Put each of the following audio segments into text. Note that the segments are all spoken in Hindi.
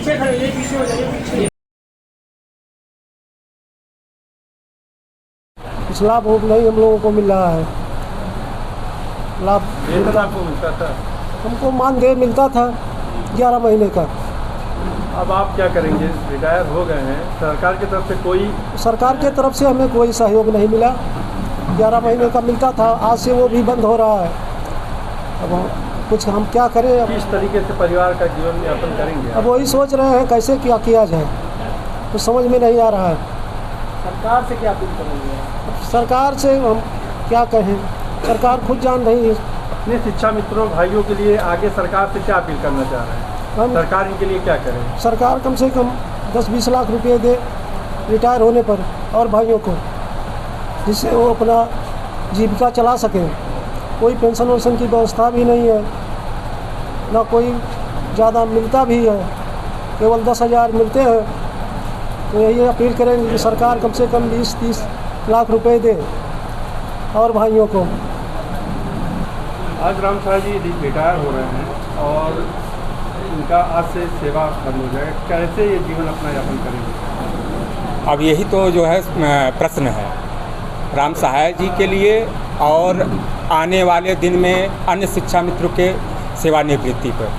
पीछे खड़े, ये पीछे हो जाइए, पीछे। कुछ लाभ नहीं हम लोगों को मिल रहा है। लाभ वेतन आपको मिलता था? हमको मानदेय मिलता था 11 महीने का। अब आप क्या करेंगे? रिटायर हो गए हैं, सरकार की तरफ से कोई? सरकार की तरफ से हमें कोई सहयोग नहीं मिला। 11 महीने का मिलता था, आज से वो भी बंद हो रहा है। अब कुछ हम क्या करें? अब किस तरीके से परिवार का जीवन यापन करेंगे? अब वही सोच रहे हैं कैसे क्या किया जाए, कुछ समझ में नहीं आ रहा है। सरकार से क्या अपील करेंगे? सरकार से हम क्या कहें, सरकार खुद जान रही है। अपने शिक्षा मित्रों भाइयों के लिए आगे सरकार से क्या अपील करना चाह रहे हैं? हम सरकार इनके लिए क्या करे? सरकार कम से कम 10-20 लाख रुपए दे रिटायर होने पर और भाइयों को, जिससे वो अपना जीविका चला सकें। कोई पेंशन वेंशन की व्यवस्था भी नहीं है, ना कोई ज़्यादा मिलता भी है, केवल 10,000 मिलते हैं। तो यही अपील करेंगे कि सरकार कम से कम 20-30 लाख रुपए दे और भाइयों को। आज राम साहब जी रिटायर हो रहे हैं और इनका आज से सेवा बंद हो जाएगा, कैसे ये जीवन अपना यापन करेंगे? अब यही तो जो है प्रश्न है राम सहाय जी के लिए और आने वाले दिन में अन्य शिक्षा मित्रों के सेवानिवृत्ति पर,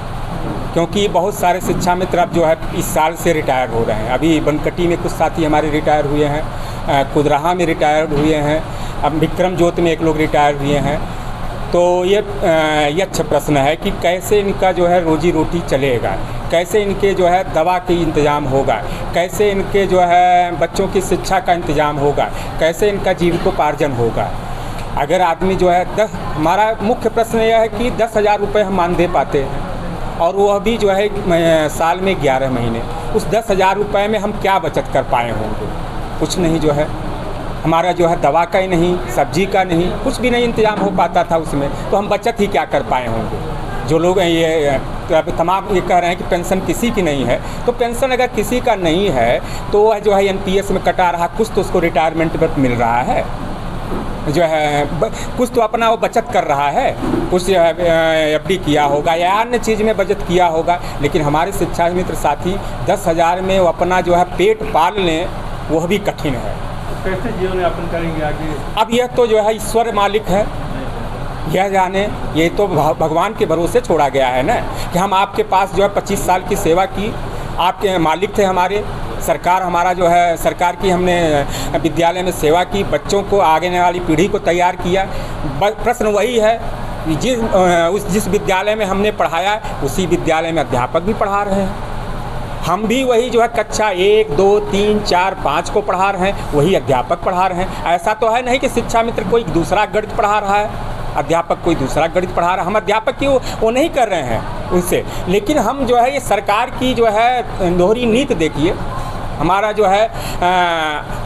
क्योंकि बहुत सारे शिक्षा मित्र अब जो है इस साल से रिटायर हो रहे हैं। अभी बनकटी में कुछ साथी हमारे रिटायर हुए हैं, कुदराहा में रिटायर हुए हैं, अब विक्रम ज्योत में एक लोग रिटायर हुए हैं। तो ये अच्छा प्रश्न है कि कैसे इनका जो है रोजी रोटी चलेगा, कैसे इनके जो है दवा की इंतज़ाम होगा, कैसे इनके जो है बच्चों की शिक्षा का इंतज़ाम होगा, कैसे इनका जीविकोपार्जन होगा। अगर आदमी जो है हमारा मुख्य प्रश्न यह है कि 10,000 रुपये हम मानदेय पाते हैं और वो अभी जो है साल में 11 महीने, उस 10,000 रुपये में हम क्या बचत कर पाए होंगे? कुछ नहीं। जो है हमारा जो है दवा का ही नहीं, सब्जी का नहीं, कुछ भी नहीं इंतज़ाम हो पाता था उसमें, तो हम बचत ही क्या कर पाए होंगे? जो लोग ये तमाम ये कह रहे हैं कि पेंशन किसी की नहीं है, तो पेंशन अगर किसी का नहीं है तो वह जो है NPS में कटा रहा, कुछ तो उसको रिटायरमेंट पर मिल रहा है, जो है कुछ तो अपना वो बचत कर रहा है, कुछ FD किया होगा या अन्य चीज़ में बचत किया होगा। लेकिन हमारे शिक्षा मित्र साथी 10,000 में वो अपना जो है पेट पाल लें, वह भी कठिन है। कैसे जीवन यापन करेंगे आगे? अब यह तो जो है ईश्वर मालिक है, यह जाने, ये तो भगवान के भरोसे छोड़ा गया है ना कि हम आपके पास जो है 25 साल की सेवा की, आपके मालिक थे हमारे, सरकार हमारा जो है सरकार की हमने विद्यालय में सेवा की, बच्चों को आगे वाली पीढ़ी को तैयार किया। प्रश्न वही है कि जिस विद्यालय में हमने पढ़ाया उसी विद्यालय में अध्यापक भी पढ़ा रहे हैं। हम भी वही जो है कक्षा 1, 2, 3, 4, 5 को पढ़ा रहे हैं, वही अध्यापक पढ़ा रहे हैं। ऐसा तो है नहीं कि शिक्षा मित्र कोई दूसरा गणित पढ़ा रहा है, अध्यापक कोई दूसरा गणित पढ़ा रहा है। हम अध्यापक की वो नहीं कर रहे हैं उनसे, लेकिन हम जो है ये सरकार की जो है दोहरी नीति देखिए, हमारा जो है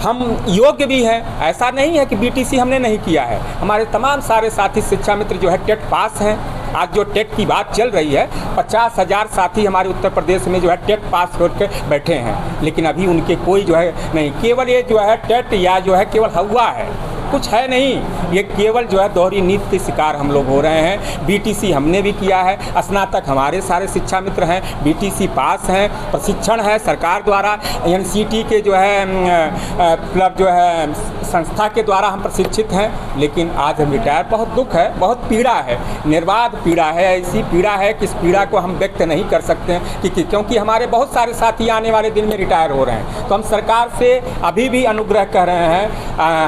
हम योग्य भी हैं। ऐसा नहीं है कि BTC हमने नहीं किया है, हमारे तमाम सारे साथी शिक्षा मित्र जो है टेट पास हैं। आज जो टेट की बात चल रही है, 50,000 साथी हमारे उत्तर प्रदेश में जो है टेट पास होकर बैठे हैं, लेकिन अभी उनके कोई जो है नहीं, केवल ये जो है टेट या जो है केवल हवा है, कुछ है नहीं। ये केवल जो है दोहरी नीति के शिकार हम लोग हो रहे हैं। BTC हमने भी किया है, स्नातक हमारे सारे शिक्षा मित्र हैं, BTC पास हैं, प्रशिक्षण है सरकार द्वारा, NCT के जो है मतलब जो है संस्था के द्वारा हम प्रशिक्षित हैं, लेकिन आज हम रिटायर। बहुत दुख है, बहुत पीड़ा है, निर्बाध पीड़ा है, ऐसी पीड़ा है कि इस पीड़ा को हम व्यक्त नहीं कर सकते हैं कि क्योंकि हमारे बहुत सारे साथी आने वाले दिन में रिटायर हो रहे हैं। तो हम सरकार से अभी भी अनुग्रह कर रहे हैं,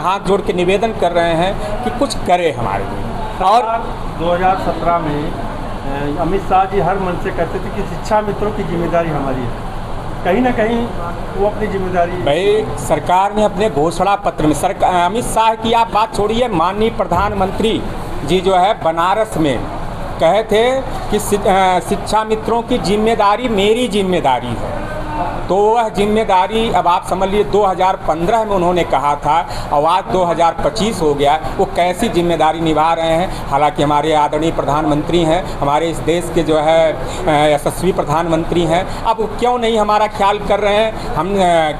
हाथ जोड़ के निवेदन कर रहे हैं कि कुछ करे हमारे लिए। और 2017 में अमित शाह जी हर मन से कहते थे कि शिक्षा मित्रों की जिम्मेदारी हमारी है, कहीं ना कहीं वो अपनी जिम्मेदारी भाई सरकार ने अपने घोषणा पत्र में अमित शाह की आप बात छोड़िए, माननीय प्रधानमंत्री जी जो है बनारस में कहे थे कि शिक्षा मित्रों की जिम्मेदारी मेरी जिम्मेदारी है। तो वह जिम्मेदारी अब आप समझ लीजिए 2015 में उन्होंने कहा था और आज 2025 हो गया, वो कैसी जिम्मेदारी निभा रहे हैं। हालांकि हमारे आदरणीय प्रधानमंत्री हैं, हमारे इस देश के जो है यशस्वी प्रधानमंत्री हैं, अब क्यों नहीं हमारा ख्याल कर रहे हैं। हम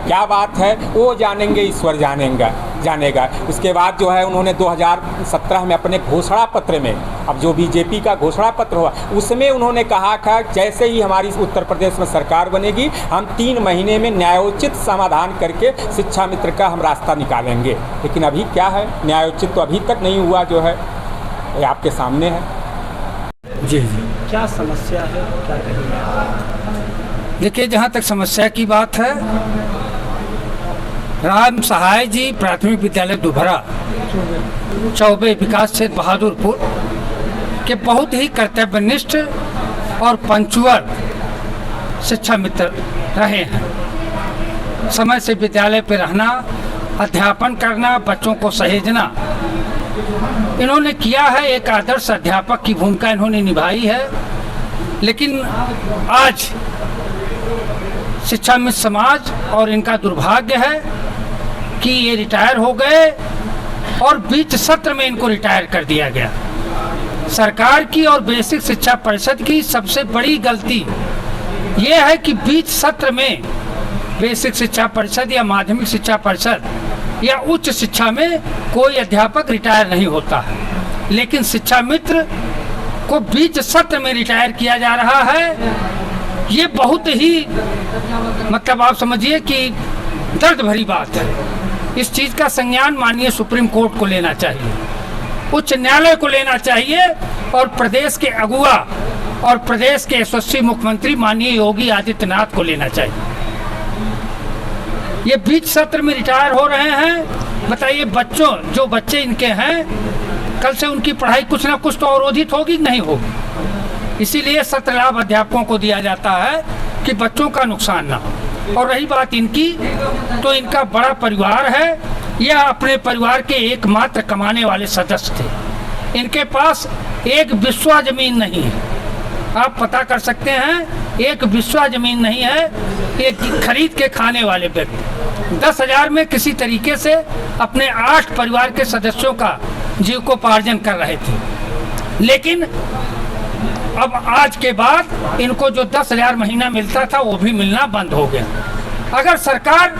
क्या बात है वो जानेंगे, ईश्वर जानेंगे। जानेगा। उसके बाद जो है उन्होंने 2017 में अपने घोषणा पत्र में, अब जो बीजेपी का घोषणा पत्र हुआ उसमें उन्होंने कहा था जैसे ही हमारी उत्तर प्रदेश में सरकार बनेगी हम 3 महीने में न्यायोचित समाधान करके शिक्षा मित्र का हम रास्ता निकालेंगे। लेकिन अभी क्या है, न्यायोचित तो अभी तक नहीं हुआ, जो है ये आपके सामने है। जी जी, क्या समस्या है, क्या कहेंगे? देखिए, जहाँ तक समस्या की बात है, राम सहाय जी प्राथमिक विद्यालय दुभरा चौबे विकास क्षेत्र बहादुरपुर के बहुत ही कर्तव्यनिष्ठ और पंक्चुअल शिक्षा मित्र रहे हैं। समय से विद्यालय पर रहना, अध्यापन करना, बच्चों को सहेजना इन्होंने किया है। एक आदर्श अध्यापक की भूमिका इन्होंने निभाई है। लेकिन आज शिक्षा मित्र समाज और इनका दुर्भाग्य है कि ये रिटायर हो गए और बीच सत्र में इनको रिटायर कर दिया गया। सरकार की और बेसिक शिक्षा परिषद की सबसे बड़ी गलती ये है कि बीच सत्र में बेसिक शिक्षा परिषद या माध्यमिक शिक्षा परिषद या उच्च शिक्षा में कोई अध्यापक रिटायर नहीं होता है, लेकिन शिक्षा मित्र को बीच सत्र में रिटायर किया जा रहा है। ये बहुत ही मतलब आप समझिए कि दर्द भरी बात है। इस चीज़ का संज्ञान माननीय सुप्रीम कोर्ट को लेना चाहिए, उच्च न्यायालय को लेना चाहिए और प्रदेश के अगुआ और प्रदेश के यशस्वी मुख्यमंत्री माननीय योगी आदित्यनाथ को लेना चाहिए। ये बीच सत्र में रिटायर हो रहे हैं। बताइए, जो बच्चे इनके हैं, कल से उनकी पढ़ाई कुछ ना कुछ तो अवरोधित होगी नहीं होगी। इसीलिए सत्र लाभ अध्यापकों को दिया जाता है कि बच्चों का नुकसान ना हो। और रही बात इनकी, तो इनका बड़ा परिवार है। यह अपने परिवार के एकमात्र कमाने वाले सदस्य थे। इनके पास एक बिस्वा जमीन नहीं है, आप पता कर सकते हैं। एक बिस्वा जमीन नहीं है, एक खरीद के खाने वाले व्यक्ति 10,000 में किसी तरीके से अपने 8 परिवार के सदस्यों का जीविकोपार्जन कर रहे थे। लेकिन अब आज के बाद इनको जो 10,000 महीना मिलता था वो भी मिलना बंद हो गया। अगर सरकार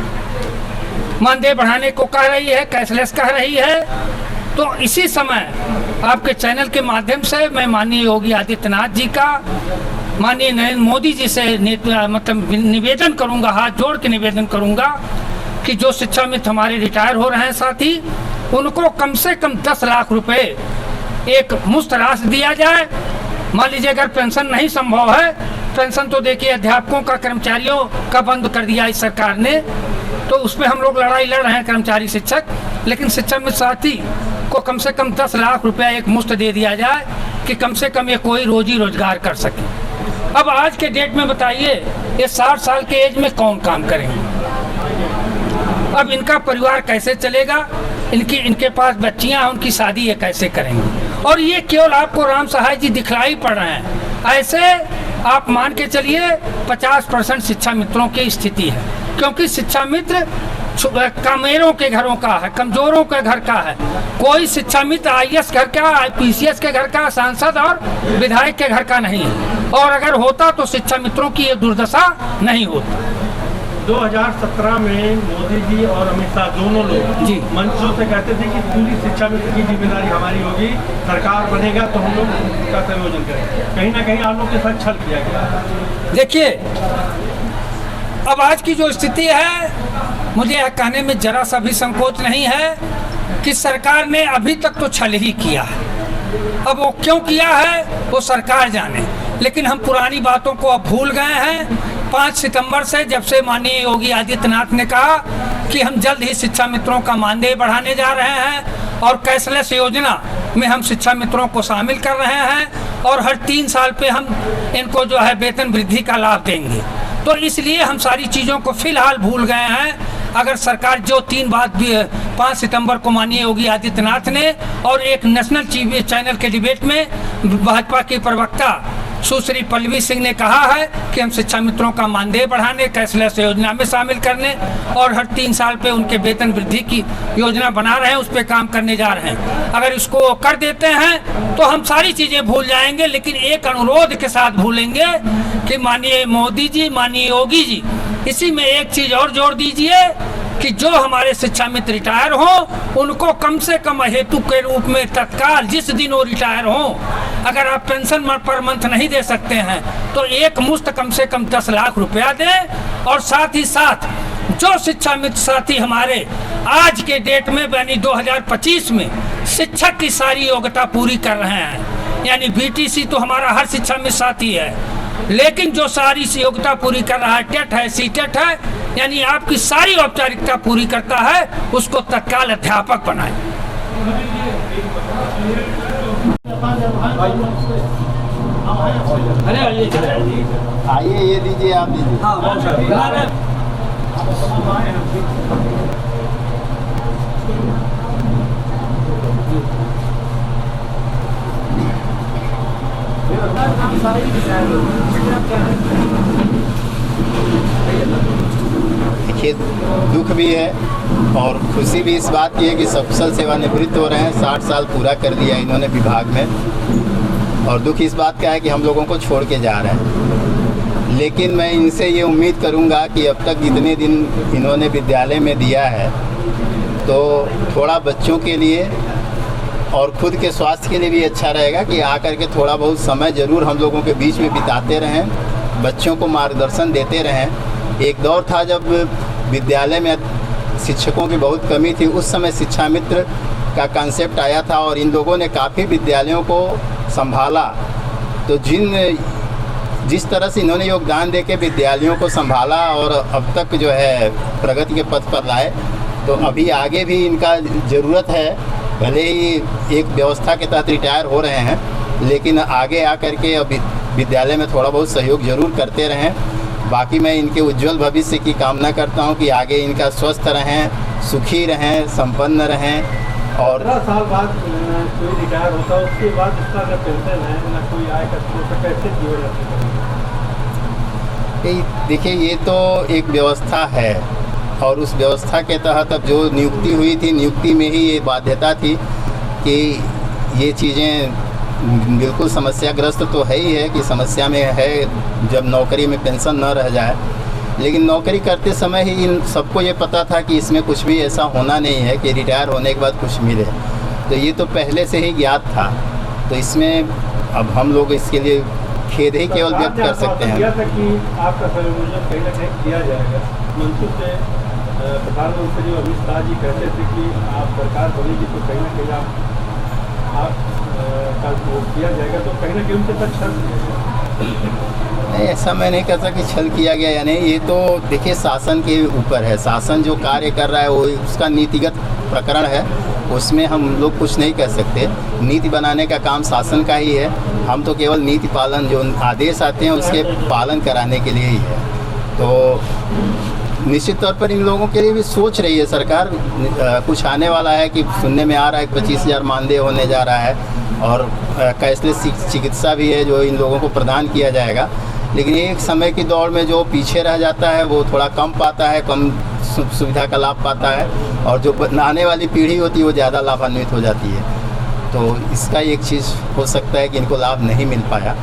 मानदेय बढ़ाने को कह रही है, कैशलेस कह रही है, तो इसी समय आपके चैनल के माध्यम से मैं माननीय योगी आदित्यनाथ जी का, माननीय नरेंद्र मोदी जी से मतलब निवेदन करूंगा, हाथ जोड़ के निवेदन करूंगा कि जो शिक्षा मित्र हमारे रिटायर हो रहे हैं साथी, उनको कम से कम 10 लाख रुपए एक मुफ्त राशि दिया जाए। मान लीजिए अगर पेंशन नहीं संभव है, पेंशन तो देखिए अध्यापकों का, कर्मचारियों का बंद कर दिया इस सरकार ने, तो उसमें हम लोग लड़ाई लड़ रहे हैं कर्मचारी शिक्षक। लेकिन शिक्षा मित्र साथी को कम से कम 10 लाख रुपया एक मुफ्त दे दिया जाए कि कम से कम ये कोई रोजी रोजगार कर सके। अब आज के डेट में बताइए, ये 60 साल के एज में कौन काम करेंगे? अब इनका परिवार कैसे चलेगा? इनके पास बच्चियां हैं, उनकी शादी ये कैसे करेंगे? और ये केवल आपको राम सहाय जी दिखलाई पड़ रहे हैं। ऐसे आप मान के चलिए 50% शिक्षा मित्रों की स्थिति है, क्योंकि शिक्षा मित्र कामेरों के घरों का है, कमजोरों के घर का है। कोई शिक्षा मित्र IAS घर का, IPCS के घर का, सांसद और विधायक के घर का नहीं है। और अगर होता तो शिक्षा मित्रों की ये दुर्दशा नहीं होती। 2017 में मोदी जी और अमित शाह दोनों लोग जी मंचों से कहते थे कि पूरी शिक्षा मित्र की जिम्मेदारी हमारी होगी, सरकार बनेगा तो हम लोग उसका संयोजन करेंगे। कहीं ना कहीं आप लोग के साथ छल किया गया। देखिए, अब आज की जो स्थिति है, मुझे यह कहने में जरा सा भी संकोच नहीं है कि सरकार ने अभी तक तो छल ही किया है। अब वो क्यों किया है वो सरकार जाने, लेकिन हम पुरानी बातों को अब भूल गए हैं। 5 सितंबर से जब से माननीय योगी आदित्यनाथ ने कहा कि हम जल्द ही शिक्षा मित्रों का मानदेय बढ़ाने जा रहे हैं और कैशलेस योजना में हम शिक्षा मित्रों को शामिल कर रहे हैं और हर 3 साल पे हम इनको जो है वेतन वृद्धि का लाभ देंगे, तो इसलिए हम सारी चीज़ों को फिलहाल भूल गए हैं। अगर सरकार जो 3 बात भी 5 सितंबर को माननीय योगी आदित्यनाथ ने और एक नेशनल टीवी चैनल के डिबेट में भाजपा के प्रवक्ता सुश्री पल्लवी सिंह ने कहा है कि हम शिक्षा मित्रों का मानदेय बढ़ाने, कैशलेस योजना में शामिल करने और हर 3 साल पे उनके वेतन वृद्धि की योजना बना रहे हैं, उस पर काम करने जा रहे हैं। अगर इसको कर देते हैं तो हम सारी चीज़ें भूल जाएंगे, लेकिन एक अनुरोध के साथ भूलेंगे कि माननीय मोदी जी, माननीय योगी जी, इसी में एक चीज़ और जोड़ दीजिए कि जो हमारे शिक्षा मित्र रिटायर हो उनको कम से कम हेतु के रूप में तत्काल जिस दिन वो रिटायर हो, अगर आप पेंशन पर मंथ नहीं दे सकते हैं तो एक मुश्त कम से कम 10 लाख रुपया दें। और साथ ही साथ जो शिक्षा मित्र साथी हमारे आज के डेट में यानी 2025 में शिक्षक की सारी योग्यता पूरी कर रहे हैं, यानी बीटीसी तो हमारा हर शिक्षा मित्र साथी है, लेकिन जो सारी योग्यता पूरी कर रहा है, टेट है, सीटेट है, यानी आपकी सारी औपचारिकता पूरी करता है, उसको तत्काल अध्यापक बनाए। आइए ये दीजिए, आप दीजिए। देखिए, दुख भी है और खुशी भी इस बात की है कि सकुशल सेवानिवृत्त हो रहे हैं। 60 साल पूरा कर दिया इन्होंने विभाग में, और दुख इस बात का है कि हम लोगों को छोड़ के जा रहे हैं। लेकिन मैं इनसे ये उम्मीद करूंगा कि अब तक जितने दिन इन्होंने विद्यालय में दिया है तो थोड़ा बच्चों के लिए और खुद के स्वास्थ्य के लिए भी अच्छा रहेगा कि आकर के थोड़ा बहुत समय ज़रूर हम लोगों के बीच में बिताते रहें, बच्चों को मार्गदर्शन देते रहें। एक दौर था जब विद्यालय में शिक्षकों की बहुत कमी थी, उस समय शिक्षा मित्र का कॉन्सेप्ट आया था और इन लोगों ने काफ़ी विद्यालयों को संभाला। तो जिस तरह से इन्होंने योगदान देके विद्यालयों को संभाला और अब तक जो है प्रगति के पथ पर लाए, तो अभी आगे भी इनका ज़रूरत है। भले ही एक व्यवस्था के तहत रिटायर हो रहे हैं, लेकिन आगे आकर के अब विद्यालय में थोड़ा बहुत सहयोग जरूर करते रहें। बाकी मैं इनके उज्जवल भविष्य की कामना करता हूं कि आगे इनका स्वस्थ रहें, सुखी रहें, संपन्न रहें। और 15 साल बाद कोई रिटायर होता है, उसके बाद इसका न पेंशन है न कोई आय का स्रोत, कैसे जीवन यापन? देखिए, ये तो एक व्यवस्था है और उस व्यवस्था के तहत अब जो नियुक्ति हुई थी, नियुक्ति में ही ये बाध्यता थी कि ये चीज़ें बिल्कुल समस्याग्रस्त तो है ही है कि समस्या में है जब नौकरी में पेंशन न रह जाए। लेकिन नौकरी करते समय ही इन सबको ये पता था कि इसमें कुछ भी ऐसा होना नहीं है कि रिटायर होने के बाद कुछ मिले, तो ये तो पहले से ही ज्ञात था। तो इसमें अब हम लोग इसके लिए खेद ही केवल व्यक्त कर सकते हैं। कि आपका संयोजन कहीं ना कहीं किया जाएगा। मंसूर से प्रधानमंत्री अमित शाह जी कहते थे कि आप सरकार बनेगी तो कहीं ना कहीं आप का वो किया जाएगा, तो कहीं ना कहीं उनके साथ छल नहीं, ऐसा मैं नहीं कहता कि छल किया गया या नहीं। ये तो देखिए शासन के ऊपर है, शासन जो कार्य कर रहा है वो उसका नीतिगत प्रकरण है, उसमें हम लोग कुछ नहीं कर सकते। नीति बनाने का काम शासन का ही है, हम तो केवल नीति पालन, जो आदेश आते हैं उसके पालन कराने के लिए ही है। तो निश्चित तौर पर इन लोगों के लिए भी सोच रही है सरकार। कुछ आने वाला है कि सुनने में आ रहा है कि 25,000 मानदेय होने जा रहा है और कैशलेस चिकित्सा भी है जो इन लोगों को प्रदान किया जाएगा। लेकिन एक समय की दौड़ में जो पीछे रह जाता है वो थोड़ा कम पाता है, कम सुविधा का लाभ पाता है, और जो आने वाली पीढ़ी होती है वो ज़्यादा लाभान्वित हो जाती है। तो इसका एक चीज़ हो सकता है कि इनको लाभ नहीं मिल पाया।